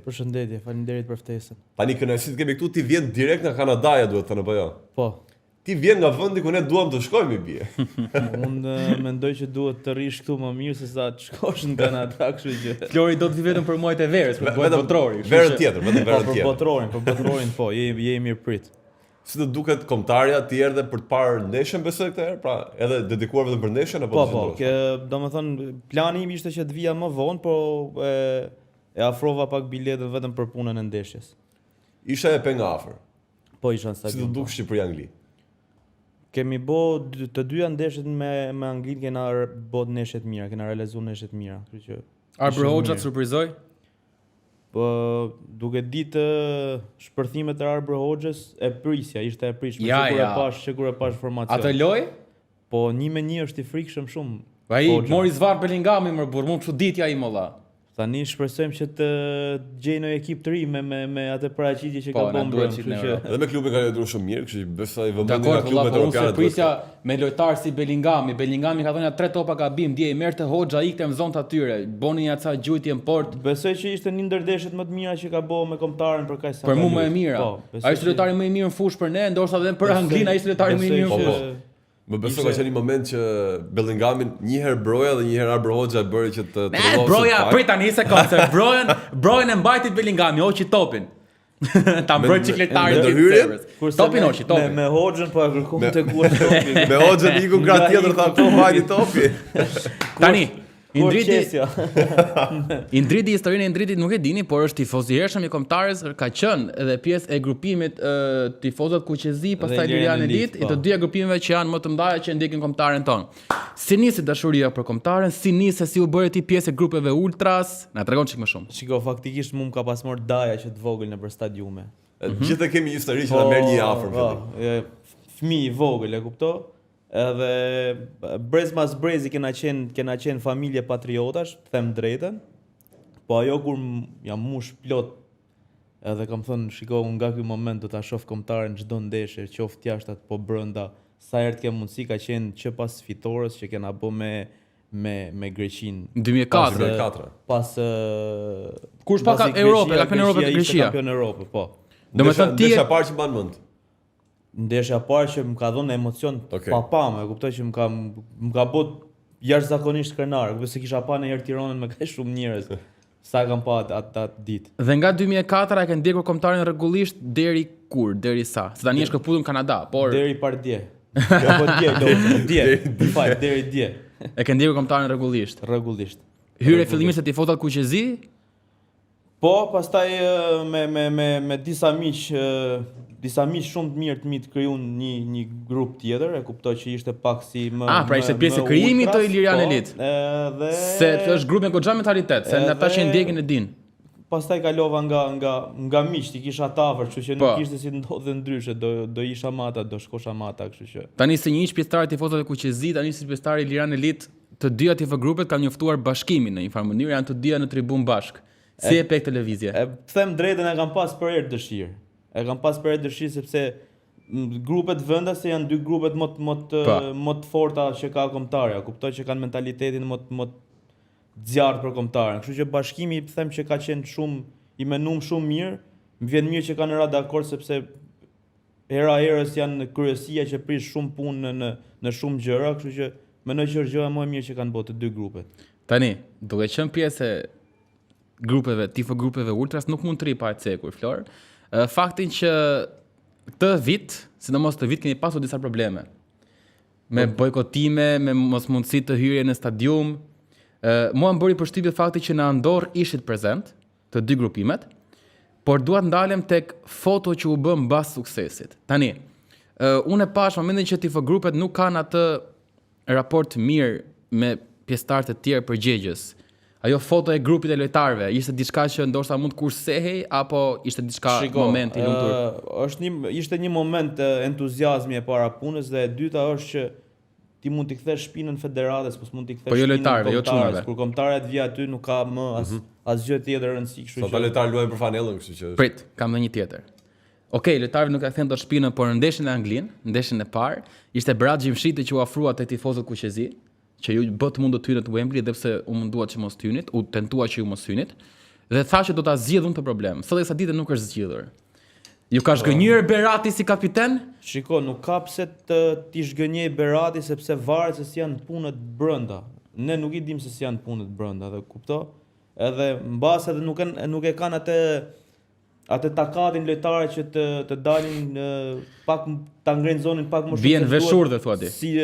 Përshëndetje, faleminderit për ftesën. Tani kënaqësi kemi këtu, ti vjen direkt nga Kanadaja, duhet thënë apo jo? Po. Ti vjen nga vendi ku ne duam të shkojmë bie. Unë mendoj që duhet të rish këtu më mirë se sa të shkosh në Kanada, kështu që. Flori do të vi vetëm për muajt e verës, për muajt botrori. Verën tjetër, vetëm verën tjetër. Për botrorin po, je mirë prit. Si të duket kombëtarja ti erdhe për të parë ndeshjen besoj këtë herë, pra edhe dedikuar vetëm për ndeshjen apo Po, domethënë plani im ishte që të vija më vonë, po e afrova pak biletën vetëm për punën e ndeshjes. Isha e penga afër. Po isha në stadium. Si të duk Shqipëri-Angli? Kemi të dyja ndeshjet me Anglinë, kena bë ndeshje të mira, kena realizuar ndeshje të mira, kështu që Arbër Hoxha të surprizoi? Po duke ditë shpërthimet e Arbër Hoxhës e prisja, ishte e prishme, kur e pash formacion. Atë loj? Po 1-1 është i frikshëm shumë. Ai mori zvar Bellingami më burr, mund çuditja ai molla. Tani shpresojmë që të gjejë një ekip të ri me atë paraqitje që ka bën brenda, kështu që edhe me klubin ka lëdruar shumë mirë, kështu që besoj vëmendje nga klubet evropiane. Prisja me lojtar si Bellingami ka dhënë 3 topa gabim, dje i merrte Hoxha ikte në zonë të atyre, boni një ca gjujtje në port. Besoj që ishte një ndër ndeshjet më të mira që ka bëu me kombëtarin për kaq sa. Për mua më e mira. Ai ishte lojtari më i mirë në fushë për ne, ndoshta edhe për Anglinë ai ishte lojtari më i mirë në fushë. Më besoj ka qenë një moment që Bellingamin një herë Broja dhe një herë Arbër Hoxha e bëri që të trovosë. Broja, prit tani se konse. Brojën e mbajti Bellingami, hoqi topin. Ta mbroj çikletarin e hyrjes. Topin hoqi, topin. Me Hoxhën po e kërkon tek topin. Me Hoxhën iku gra tjetër tha po mbajti topi. Tani Indriti, historinë e Indritit nuk e dini, por është tifoz i hershëm i kombëtarës, ka qenë edhe pjesë e grupimit tifozët Kuqezi, pastaj Lirian Elit, i të dyja grupimeve që janë më të mëdha që ndjekin kombëtaren tonë. Si nisi dashuria për kombëtaren, si u bëre ti pjesë e grupeve ultras, na tregon çik më shumë. Shiko, faktikisht mua më ka pas marrë daja që të vogël nëpër stadiume. Gjithë kemi një histori që na merr një afër fillim. Fëmijë i vogël, e kupto? Edhe brez mas brezi kena qenë familje patriotash, them drejtën, po ajo kur jam mush plot, edhe kam thënë, shiko, nga ky moment do ta shoh kombëtaren çdo ndeshje, qoftë jashtë po brenda, sa herë të kem mundësi ka qenë që pas fitores që kena bë me Greqinë. 2004. Pas kush pa Europë, kampion Europë te Greqia. Kampion Europë, po. Domethënë ti desha parë që mban mend. Ndeshja parë që më ka dhënë emocion papam, e kuptoj që më ka bot jashtëzakonisht krenar, se kisha pa në herë Tiranën me kaq shumë njerëz. Sa kam pa atë ditë. Dhe nga 2004 e kanë ndjekur kombëtarin rregullisht deri kur, deri sa? Se tani është këputur në Kanada, por deri pardje. Apo deri dje. E kanë ndjekur kombëtarin rregullisht. Hyrë fillimisht e tifozat Kuqezi. Po, pastaj me disa miq shumë të mirë të mi të krijuan një grup tjetër, e kuptoj që ishte pak si më pra ishte pjesë e krijimit të Lirian Elit. Se është grup me goxha mentalitet, se ata që ndjekin e din. Pastaj kalova nga miq, ti kisha tafër, kështu që nuk ishte si ndodhte ndryshe, do isha mata, do shkosha mata, kështu që. Tani se një pjesëtar i tifozëve Kuqezi, tani si pjesëtar i Lirian Elit, të dyja tifogrupet kanë njoftuar bashkimin në një farë mënyrë, janë të dyja në tribun bashk. Si e pek televizje? Them drejtën, e kam pas për herë dëshirë. E kam pas për herë dëshirë sepse grupet vendase janë dy grupet më të forta që ka kombëtarja. Kuptoj që kanë mentalitetin më të zjarrt për kombëtaren. Kështu që bashkimi them që ka qenë shumë i menuar shumë mirë. Më vjen mirë që kanë rënë dakord sepse hera herës janë kryesia që prish shumë punë në shumë gjëra, kështu që mendoj që është gjëja më e mirë që kanë bërë të dy grupet. Tani, duke qenë pjesë tifogrupeve ultras nuk mund të ri pa e cekur, Flor. Faktin që këtë vit, sidomos këtë vit, keni pasur disa probleme. Me bojkotime, me mosmundësi të hyrje në stadium. Mua më bëri përshtypje fakti që në Andorë ishit prezent të dy grupimet, por duat ndalem tek foto që u bë mbas suksesit. Tani, unë e pash momentin që tifogrupet nuk kanë atë raport mirë me pjesëtarët e tjerë përgjegjës. Ajo foto e grupit e lojtarëve, ishte diçka që ndoshta mund të kursehej apo ishte diçka moment i lumtur? Ishte një moment entuziazmi e para punës dhe e dyta është që ti mund t'i kthesh shpinën federatës, po s'mund t'i kthesh shpinën lojtarëve, jo çunave. Kur kombëtarët vijnë aty nuk ka më asgjë tjetër rëndësi, kështu që. Sa lojtarë luajnë për fanellën, kështu që. Prit, kam edhe një tjetër. Okej, lojtarët nuk e kthen dot shpinën, por në ndeshjen e Anglinë, ndeshjen e parë, ishte Berat Gjimshiti që u ofrua te tifozët Kuqezi, që ju bë të mundë të hynit në Wembley, edhe pse u mundua që mos të hynit, u tentua që ju mos hynit. dhe tha që do ta zgjidhun të problem. Sot sa ditë nuk është zgjidhur. Ju ka zgënjur Berati si kapiten? Shiko, nuk ka pse t'i zhgënjej Berati sepse varet se si janë punët brenda. Ne nuk i dim se si janë punët brenda, dhe kupto? Edhe mbas edhe nuk e kanë atë takatin lojtarë që të dalin pak ta ngrenë zonin pak më shumë. Bien veshurdhë thua ti. Si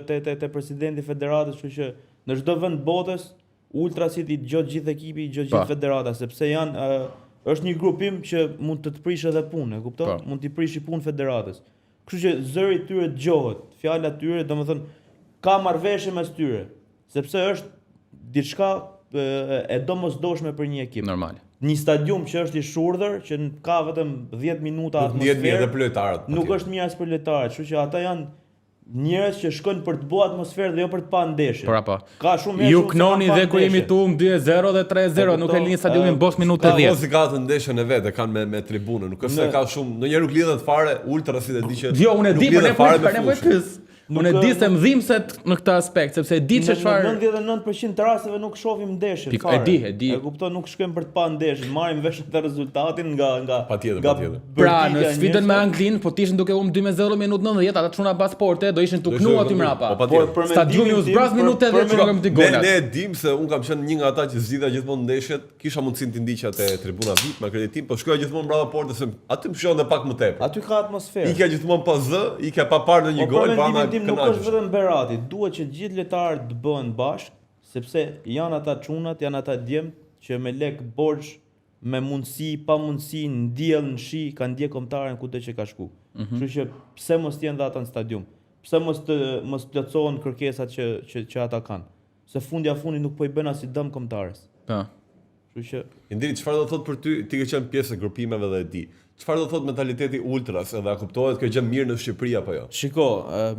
te presidenti i federatës, kështu që në çdo vend botës ultrasit i gjot gjithë ekipi, i gjot gjithë federata, sepse është një grupim që mund të prish edhe punë, e kupton? Mund t'i prish punë federatës. Kështu që zëri i tyre dëgohet, fjala e tyre, domethënë ka marrëveshje mes tyre, sepse është diçka e domosdoshme për një ekip. Normal. Një stadium që është i shurdhër, që ka vetëm 10 minuta atmosferë. 10 edhe për lojtarët. Nuk është mirë as për lojtarët, kështu që ata janë njerëz që shkojnë për të bërë atmosferë dhe jo për të pa ndeshje. Ka shumë ju knoni dhe kur jemi tu 2-0 dhe 3-0, nuk e lini stadiumin bosh minutë 10. Ose ka të ndeshjen e vet, e kanë me tribunën, nuk është se ka shumë, ndonjëherë nuk lidhet fare ultrasit e di që. Jo, unë e di, por ne po pyes. Unë e di se mdhimset në këtë aspekt, sepse e di se çfarë. Në 99% të rasteve nuk shohim ndeshjen fare. E di. E kupton, nuk shkojmë për të pa ndeshjen, marrim vesh atë rezultatin nga patjetër. Pra, në sfidën me Anglinë, po tishin duke 2-0 minutë 90, ata çuna pasporte do ishin tuknu aty mrapa. Stadiumi u zbraz minutë 10 që kemi golat. Ne e dim se un kam qenë një nga ata që zgjidha gjithmonë ndeshjet, kisha mundësinë të ndiqja te tribuna VIP me akreditim, po shkoja gjithmonë mbrapa portës, aty më shonte pak më tepër. Aty ka atmosferë. Ikja gjithmonë pa zë, ikja pa parë ndonjë gol, pa nuk është vetëm Berati, duhet që gjithë lojtarët të bëhen bashkë, sepse janë ata çunat, janë ata djemt që me lek borxh, me mundësi, pa mundësi, në diell, në shi, kanë ndjek kombëtaren kudo që ka shku. Kështu që pse mos jenë dhe ata në stadium? Pse mos plotësohen kërkesat që ata kanë? Se fundja fundi nuk po i bën as i dëm kombëtares. Po. Kështu që Indri, çfarë do thotë për ty, ti ke qenë pjesë e grupimeve dhe e di. Çfarë do thotë mentaliteti ultras, edhe a kuptohet kjo gjë mirë në Shqipëri apo jo? Shiko,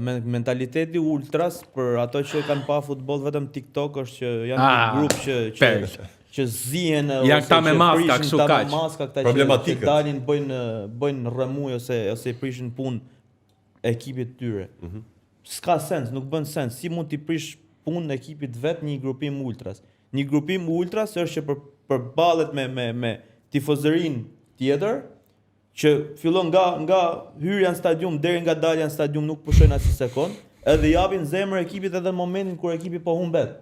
mentaliteti ultras për ato që kanë pa futboll vetëm TikTok është që janë një grup që zihen janë këta me maska, kështu kaq. Problematikët. Dalin bëjnë rremuj ose i prishin punë ekipit tyre. S'ka sens, nuk bën sens. Si mund t'i prish punë ekipit vet një grupim ultras? Një grupim ultras është që përballet me tifozërinë tjetër, që fillon nga hyrja në stadium deri nga dalja në stadium nuk pushojnë as një sekond, edhe japin zemër ekipit edhe në momentin kur ekipi po humbet.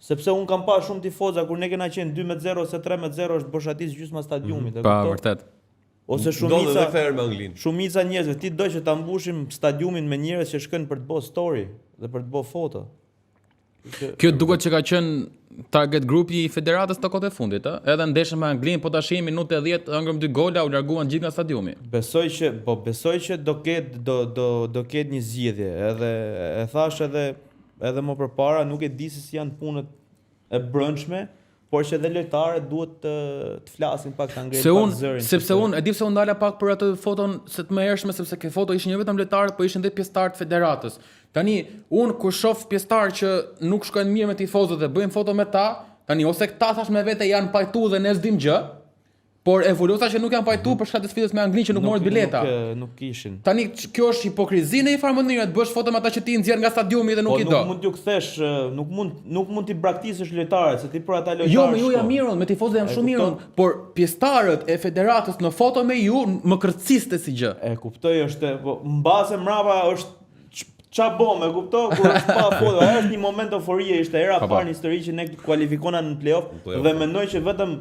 Sepse un kam pa shumë tifoza kur ne kena qenë 2-0 ose 3-0 është boshatis gjysma stadiumit, e kupton? Vërtet. Ose shumica njerëzve, ti do që ta mbushim stadiumin me njerëz që shkojnë për të bërë story dhe për të bërë foto. Kjo duket që ka qenë target grupi i federatës të kohët e fundit, edhe ndeshën me Anglinë, po tash në minutë 10 ëngrëm 2 gola, u larguan gjithë nga stadiumi. Besoj që do ketë një zgjidhje, edhe e thash edhe më përpara, nuk e di se si janë punët e brendshme, por që edhe lojtarët duhet të flasin pak ta ngrejnë pak zërin. Sepse unë e di pse u ndala pak për atë foton se të mëhershme, sepse ke foto ishin jo vetëm lojtarët, po ishin edhe pjesëtarët të federatës. Tani unë kur shoh pjesëtar që nuk shkojnë mirë me tifozët dhe bëjnë foto me ta, tani ose këta thash me vete janë pajtu dhe ne s'dim gjë, por evoluosa që nuk janë pajtu për shkak të sfidës me Anglinë që nuk morën bileta. Nuk kishin. Tani kjo është hipokrizi në një farë mënyrë, të bësh foto me ata që ti nxjerr nga stadiumi dhe nuk i do. Po nuk mund t'ju kthesh, nuk mund t'i braktisësh lojtarët, se ti për ata lojtarë. Jo, me ju jam mirë, me tifozët jam shumë mirë, por pjesëtarët e federatës në foto me ju më kërciste si gjë. E kuptoj, është mbase mrapa është qa bom, e kupto, kur është pa foto, është një moment euforie, ishte era parë në histori që ne kualifikona në play-off dhe mendoj që vetëm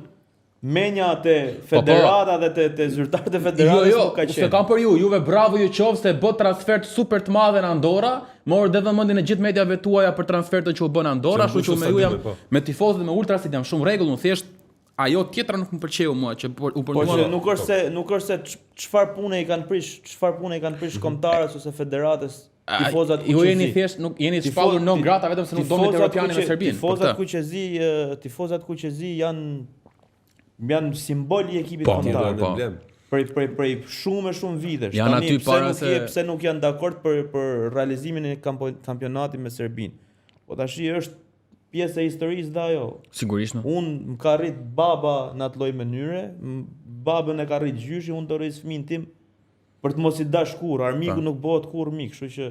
menja të federata dhe të zyrtarët e federatës nuk ka qenë. Se kam për juve bravo ju qovë se bët transfert super të madhe në Andorra, morë dhe vëmendjen e gjithë mediave tuaja për transfertet që u bën Andorra, ashtu që me ju jam me tifozët dhe me ultrasit jam shumë rregull, unë thjesht ajo tjetra nuk më pëlqeu mua që u përnduan. Po nuk është se çfarë pune i kanë prish kombëtarës ose federatës. Tifozat ju jeni thjesht nuk jeni të shpallur non grata vetëm se nuk doni europianin me Serbinë. Tifozat kuqezi janë simbol i ekipit kombëtar. Prej shumë vitesh. Tani pse nuk janë dakord për realizimin e kampionatit me Serbinë. Po tash është pjesë e historisë dhe ajo. Sigurisht. Unë më ka rrit baba në atë lloj mënyre, babën e ka rrit gjyshi, unë do rrit fëmin tim për të mos i dash kurrë, armiku nuk bëhet kurrë mik, kështu që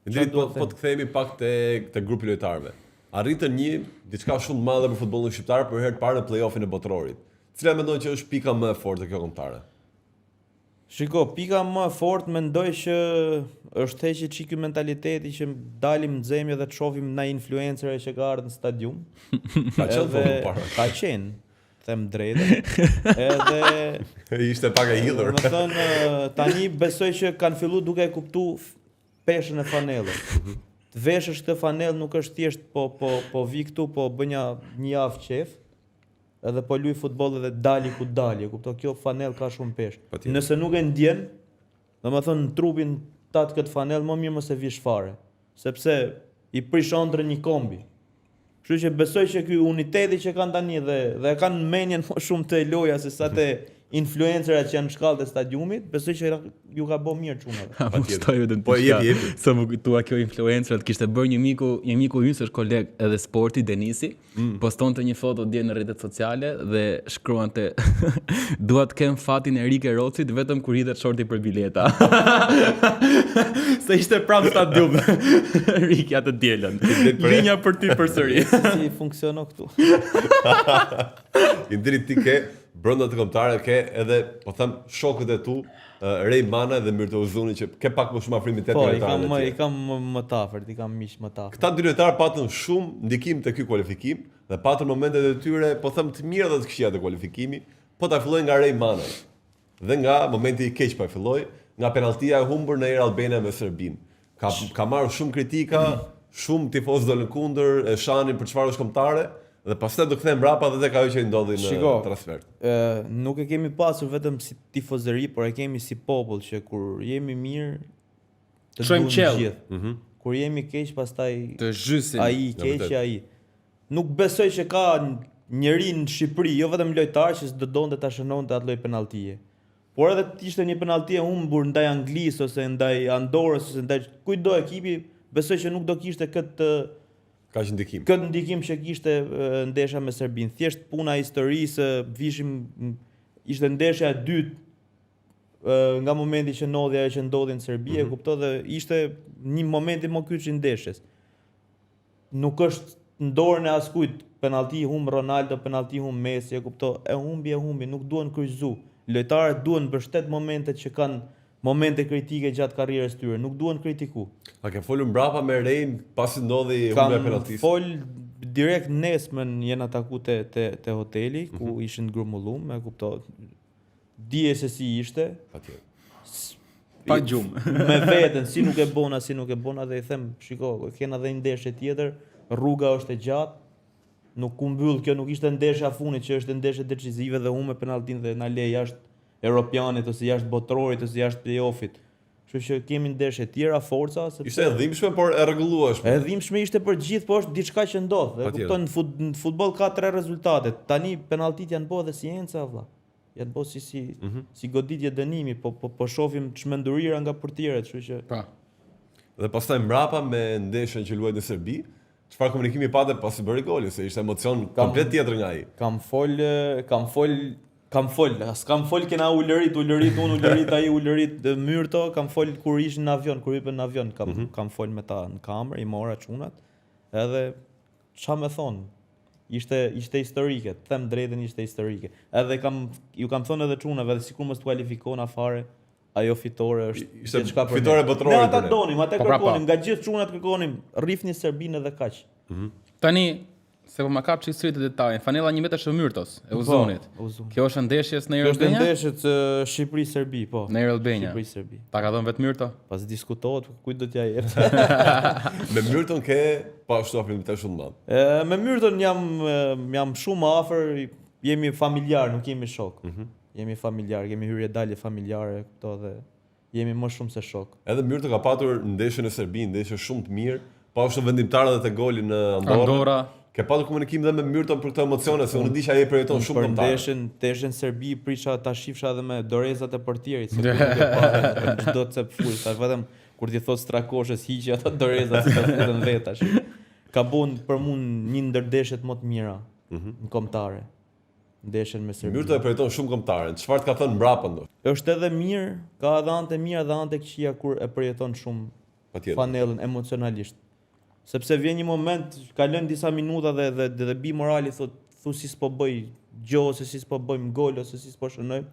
Ndrit po të kthehemi pak te grupi lojtarëve. arritën diçka shumë të madhe për futbollin shqiptar për herë të parë në play-offin e botrorit. Cila mendon që është pika më e fortë e kjo kombëtare? Shiko, pika më e fortë mendoj që është heqë çik ky mentaliteti që dalim nxemi dhe të shohim na influencerë që ka ardhur në stadium. Ka qenë Edhe para. ka qenë, them drejtë. Edhe Ishte pak e hidhur. Do të thënë tani besoj që kanë filluar duke e kuptuar peshën e fanellës. Të veshësh këtë fanellë nuk është thjesht po vi këtu, po bën një javë qef. Edhe po luaj futboll edhe dali ku dali, kupton, kjo fanellë ka shumë peshë. Patjetër. Nëse nuk e ndjen, domethënë në trupin tat këtë fanellë më mirë mos e vish fare, sepse i prish ëndrrën një kombi. Kështu që besoj që ky uniteti që kanë tani dhe kanë menjen më shumë të loja se sa të influencerat që janë në shkallët e stadiumit, besoj që ju ka bë mirë çunave. Më kushtoi vetëm Po jepi. Se më kujtua kjo influencer të kishte bërë një miku ynë është koleg edhe sporti Denisi, postonte një foto dje në rrjetet sociale dhe shkruante dua të kem fatin e Rike Rocit vetëm kur hidhet shorti për bileta. Se ishte prapë stadium. Riki atë dielën. Linja për ty përsëri. Si funksionon këtu? Indri ti ke brenda të kombëtare ke edhe po them shokët e tu, Rej Mana dhe Mirto Uzuni që ke pak më shumë afrimitet Po, me i kam lojtarët. më tafërt, i kam miq më tafërt. Këta dy lojtarë patën shumë ndikim te ky kualifikim dhe patën momentet e tyre, po them të mira dhe të këqija të kualifikimi, po ta filloj nga Rej Mana. Dhe nga momenti i keq pa filloj, nga penaltia e humbur në Air Albania me Serbinë. Ka marrë shumë kritika, shumë tifozë dolën kundër, e shanin për çfarë është kombëtare. Dhe pastaj do kthehem mbrapa dhe tek ajo që i ndodhi në transfer. Nuk e kemi pasur vetëm si tifozëri, por e kemi si popull që kur jemi mirë të Shojmë duam qell. gjithë. Kur jemi keq pastaj Të zhysin. ai i keq ai. Nuk besoj që ka njeri në Shqipëri, jo vetëm lojtar që s'do donte ta shënonte atë lloj penaltie. Por edhe të ishte një penalti e humbur ndaj Anglisë ose ndaj Andorës ose ndaj kujdo ekipi, besoj që nuk do kishte këtë ndikim. Këtë ndikim që kishte ndeshja me Serbinë. Thjesht puna e historisë, ishte ndeshja e dytë nga momenti që ndodhi ajo që ndodhi në Serbi, e kuptoj dhe ishte një momenti më kyç i ndeshjes. Nuk është në dorën e askujt, penalti humb Ronaldo, penalti humb Messi, e kuptoj, e humbi, nuk duhen kryqëzu. Lojtarët duhen mbështet momentet që kanë momente kritike gjatë karrierës tyre, nuk duhen kritiku. A ke folur mbrapa me Rejn pasi ndodhi humbja e penaltisë? Kam fol direkt nesmën jena taku te hoteli ku ishin grumullum, e kuptoj. Dije se si ishte. Patjetër. Pa gjumë. Me veten si nuk e bona dhe i them, shiko, kena dhe një ndeshje tjetër, rruga është e gjatë. Nuk u mbyll, kjo nuk ishte ndeshja e fundit që është ndeshje decisive dhe humbe penaltin dhe na le jashtë Europianit ose jashtë botrorit ose jashtë play-offit. Kështu që kemi ndeshje tjera forca sepse Ishte e dhimbshme por e rregullueshme. e dhimbshme ishte për gjithë, po është diçka që ndodh. Dhe kupton në futboll ka 3 rezultate. Tani penaltit janë bërë dhe scienca vëlla. Janë bërë si goditje dënimi, po shohim çmendurira nga portierët, kështu që Pa. Dhe pastaj mbrapa me ndeshjen që luajti në Serbi, çfarë komunikimi patë pasi bëri golin, se ishte emocion komplet tjetër nga ai. Kam fol kena ulërit ai ulërit Myrto, kam fol kur ishin në avion, kur hipën në avion, kam fol me ta në kamer, i mora çunat. Edhe ç'a më thon? Ishte historike, të them drejtën ishte historike. Edhe ju kam thënë edhe çunave, edhe sikur mos të kualifikona fare, ajo fitore është Ishte diçka për fitore ne. botërore Ne ata për ne. donim, ata Po, pra, kërkonim, nga gjithë çunat kërkonim, rrifni Serbinë edhe kaq. Tani, se po ma kap çik sëri të detajin, fanella 1 metër e Myrtos, e Uzunit. Uzun. Kjo është ndeshjes në Air Kjo është Albania? ndeshjet Shqipëri-Serbi, po. Në Air Albania. Shqipëri-Serbi. Ta ka dhënë vetë Myrto? Pas diskutohet, kujt do t'ja jep. Me Myrton ke pa ashtu afrimitet shumë të madh. Me Myrton jam shumë afër, jemi familjar, nuk jemi shok. Jemi familjar, kemi hyrje dalje familjare këto dhe jemi më shumë se shok. Edhe Myrto ka patur ndeshjen e Serbi, ndeshje shumë të mirë, pa ashtu vendimtar edhe te goli në Andorra. Ke patur komunikim dhe me Myrton për këtë emocione, se unë di që ai e përjeton shumë Për kombëtar. ndeshjen Serbi prisha ta shifsha edhe me dorezat e portierit, se nuk e pa çdo cep full, tash vetëm kur ti thot Strakoshes hiqi ato dorezat se vetëm vet tash. Ka bën për mua një ndër ndeshjet më të mira në kombëtare. Ndeshjen me Serbi. Myrto e përjeton shumë kombëtare. Çfarë të ka thënë mbrapa ndoshta? Është edhe mirë, ka edhe anë të mira dhe anë të këqija kur e përjeton shumë Patjetër. fanellën emocionalisht. Sepse vjen një moment, kalojnë disa minuta dhe bi morali thu si s'po bëj gjë ose si s'po bëjmë gol ose si s'po shënojmë.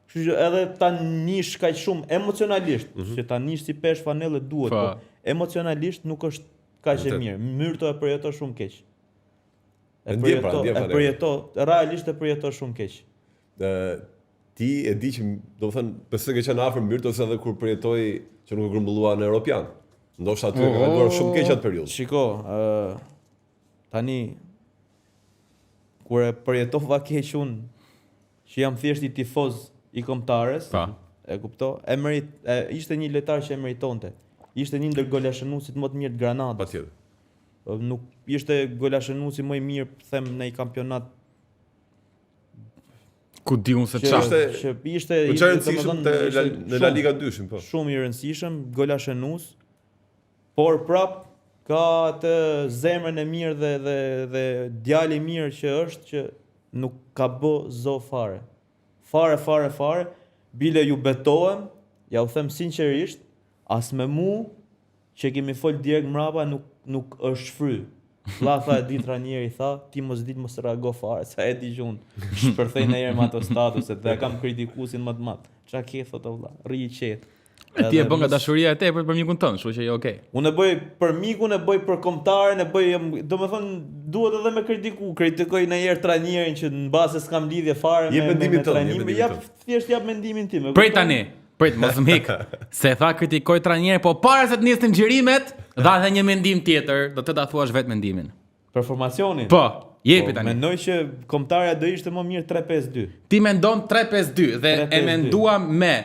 Kështu që edhe ta nish kaq shumë emocionalisht, që ta nish si pesh fanelle duhet, po emocionalisht nuk është kaq e mirë. Myrto e përjeton shumë keq. E përjeto, realisht e përjeton shumë keq. Ti e di që, do të thënë, pse ke qenë afër Myrtos edhe kur përjetoi që nuk e grumbullua në Europian. Ndoshta aty ka kaluar shumë keq atë periudhë. Shiko, tani kur e përjetova keq unë, që jam thjesht i tifoz i Kombëtares, e kupto? Ishte një lojtar që e meritonte. Ishte një ndër golashënuesit më të mirë të Granadës. Patjetër. Nuk ishte golashënuesi më i mirë, them, në një kampionat. Ku di unë se çfarë. Ishte i rëndësishëm në La Liga 2-shin, po. Shumë i rëndësishëm, golashënues, por prap ka atë zemrën e mirë dhe djalë i mirë që është që nuk ka bë zo fare. Fare. Bile ju betohem, ja u them sinqerisht, as me mu që kemi fol direkt mrapa nuk është fry. Vlla tha e di trajneri tha, ti mos reago fare, sa e di gjun. Shpërthej në herë me ato statuset dhe kam kritikuesin më të madh. Çka ke thotë vlla, rri i qetë. Ti e bën nga dashuria e tepërt për mikun tënd, kështu që je okay. Unë e bëj për mikun, e bëj për kombëtaren, e bëj, domethënë duhet edhe me kritikoj në herë trajnerin që mbase s'kam lidhje fare me trajnimin. Thjesht jap mendimin tim. Prit tani. Mos më hik. Se tha kritikoj trajnerin, po para se të nisin xhirimet, dha edhe një mendim tjetër, do të ta thuash vetë mendimin. Për formacionin? Po, jepi tani. Mendoj që kombëtarja do ishte më mirë 3-5-2. Ti mendon 3-5-2 dhe e menduam me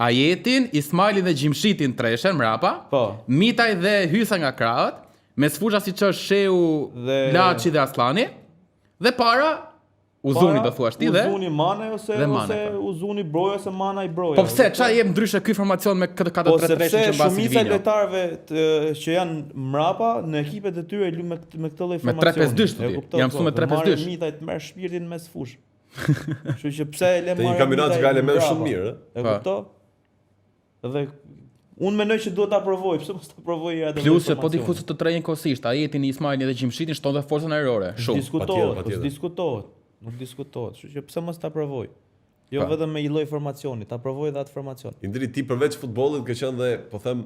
Ajetin, Ismailin dhe Gjimshitin treshen mrapa, Mitaj dhe Hysa nga krahët, me sfusha siç është Sheu, Laçi dhe Aslani, dhe para Uzuni do thuash ti dhe Uzuni Mane ose Uzuni Broja ose Mana i Broja. Po pse çfarë jep ndryshe ky formacion me këtë 4-3-3 që mbasi Shumica e lojtarëve që janë mrapa në ekipet e tyre luajnë me këtë lloj Me formacioni. 3-5-2 jam mësuar me 3-5-2. Mitaj të merr shpirtin mes fush. Kështu që pse e lë marrë. Te një kampionat që ka element shumë mirë, e kupto? Dhe unë mendoj që duhet ta provoj, pse mos ta provoj edhe. Plus se po ti fusë të trejnë njëkohësisht, Ajetin, Ismailin dhe Gjimshitin shtonte forcën ajrore. Shumë. Nuk diskutohet, kështu që pse mos ta provoj? Jo vetëm me një lloj formacioni, ta provoj edhe atë formacion. Indri ti përveç futbollit ke qenë dhe po them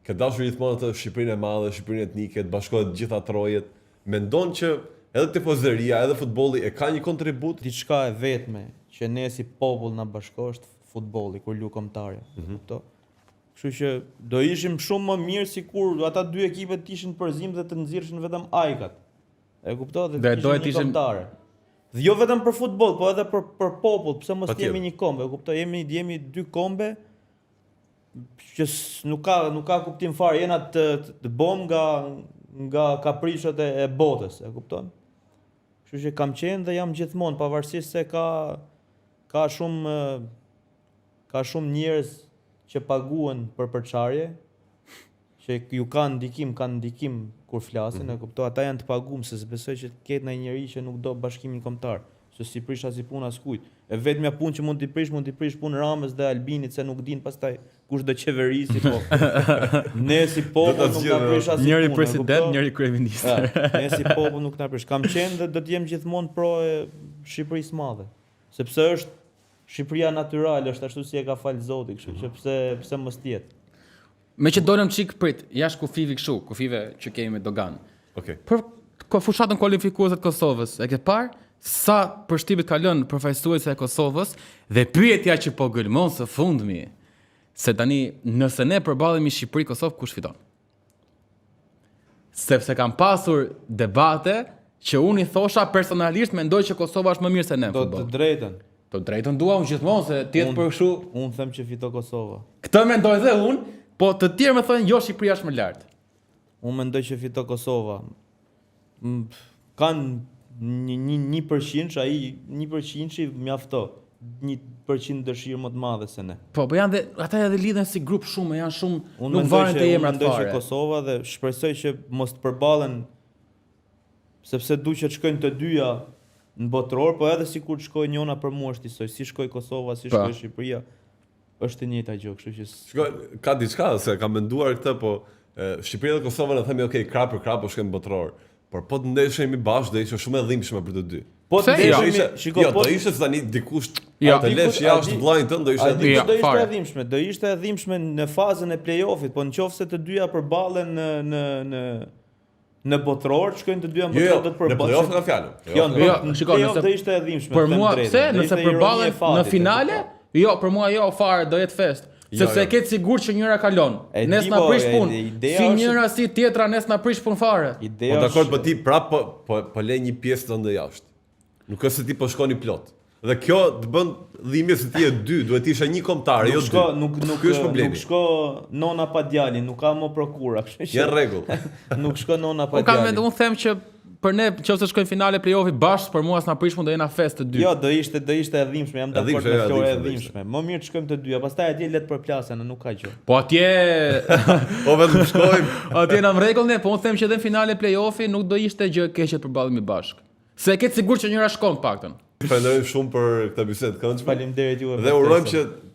ke dashur gjithmonë të Shqipërinë e Madhe, Shqipërinë etnike, të bashkohet të gjitha trojet. Mendon që edhe tifozëria, edhe futbolli e ka një kontribut? Diçka e vetme që ne si popull na bashkosh futbolli kur lu kombëtarja, kupto? Kështu që do ishim shumë më mirë sikur ata dy ekipet të ishin përzim dhe të nxirrshin vetëm ajkat. E kupto? Dhe do të ishin kombëtare. Dhe jo vetëm për futboll, po edhe për popull, pse mos jemi një kombe, e kuptoj, jemi dy kombe që nuk ka kuptim fare, jena të bom nga kaprishët e botës, e kupton? Kështu që kam qenë dhe jam gjithmonë, pavarësisht se ka shumë njerëz që paguhen për përçarje, që ju kanë ndikim kur flasin, e kuptoj, ata janë të paguar, se s'besoj që ketë ndonjë njerëz që nuk do bashkimin kombëtar, se si prish as i puna skujt. E vetmja punë që mund t'i prish punë Ramës dhe Albinit, se nuk din pastaj kush do qeverisi, po. Ne si popull nuk na prish as njëri president, njëri kryeminist. Ne si popull nuk na prish. Kam qenë dhe do të jem gjithmonë pro e Shqipërisë madhe, sepse është Shqipëria natyrale, është ashtu si e ka fal Zoti, kështu që pse mos tjetë. Me që dolem qik prit, jashtë kufive që kemi me Dogan. Okay. Për fushatën kualifikuese të Kosovës, e ke parë sa përshtypjet ka lënë përfaqësuesja e Kosovës dhe pyetja që po gëlmon së fundmi, se tani nëse ne përballemi Shqipëri-Kosovë, kush fiton? Sepse kam pasur debate që unë i thosha personalisht mendoj që Kosova është më mirë se ne në futboll. Të drejtën dua unë gjithmonë se ti për kështu. Unë them që fiton Kosova. Këtë mendoj dhe unë. Po të tjerë më thonë jo, Shqipëria është më lart. Unë mendoj që fiton Kosova. Kanë 1%, ai 1% mjafto. 1% dëshirë më të madhe se ne. Po janë dhe ata edhe lidhen si grup shumë, janë shumë nuk varen te emrat fare. Unë mendoj që Kosova dhe shpresoj që mos të përballen, sepse duhet të shkojnë të dyja në botëror, po edhe sikur të shkojnë njëna për mua është njësoj, si shkoj Kosova, si shkoj Shqipëria. Është e njëjta gjë, kështu që shikoj, ka diçka se kam menduar këtë, po Shqipëria dhe Kosova në themi okay, krap për krap po shkojmë botror. Por po të ndeshemi bashkë do ishte shumë e dhimbshme për të dy. Po të Pse? ndeshemi, Jo, do ishte se tani dikush Ja. të lesh jashtë vllajin tënd do ishte A di Ja, do ishte fare. e dhimbshme, do ishte e dhimbshme në fazën e play-offit, po nëse të dyja përballen në botror, shkojnë të dyja në Jo, botror do të në përballen. play-off ka fjalën. Jo, Jo, në shiko, play-off nëse- do ishte e dhimbshme. Për të them mua drejtën, pse do nëse ishte ironia e përballen në fatit, finale, jo, për mua jo fare do jetë fest. Sepse jo. ketë sigurt që njëra kalon. E Nes di, na po, prish e punë. di, ideja Si është- njëra si tjetra nes na prish punë fare. Po Ideja dakord, është po ti prap po le një pjesë tënde jashtë. Nuk është se ti po shkoni plot. Dhe kjo të bën dhimbje se ti e dy, duhet të isha një kombëtar, jo nuk shko, dy. nuk Ky është problemi. nuk shko nona pa djalin, nuk ka më prokura, kështu që Në rregull. nuk shko nona pa Po kam djalin. unë them që për ne nëse shkojnë finale play-offi bashkë, për mua s'na prish punë do jena fest të dy. Jo, do ishte e dhimbshme, jam dakord dhimbshme, me jo, Florë e dhimbshme, dhimbshme. Më mirë të shkojmë të dyja, pastaj atje le të përplasen, nuk ka gjë. Po atje O vetëm shkojmë. atje na rregull ne, po unë them që edhe në finale play-offi nuk do ishte gjë e keqe të përballemi bashkë. Se e ketë sigurt që njëra shkon paktën. Falenderoj shumë për këtë bisedë të këndshme. Faleminderit juve. Dhe për urojmë ftesën. që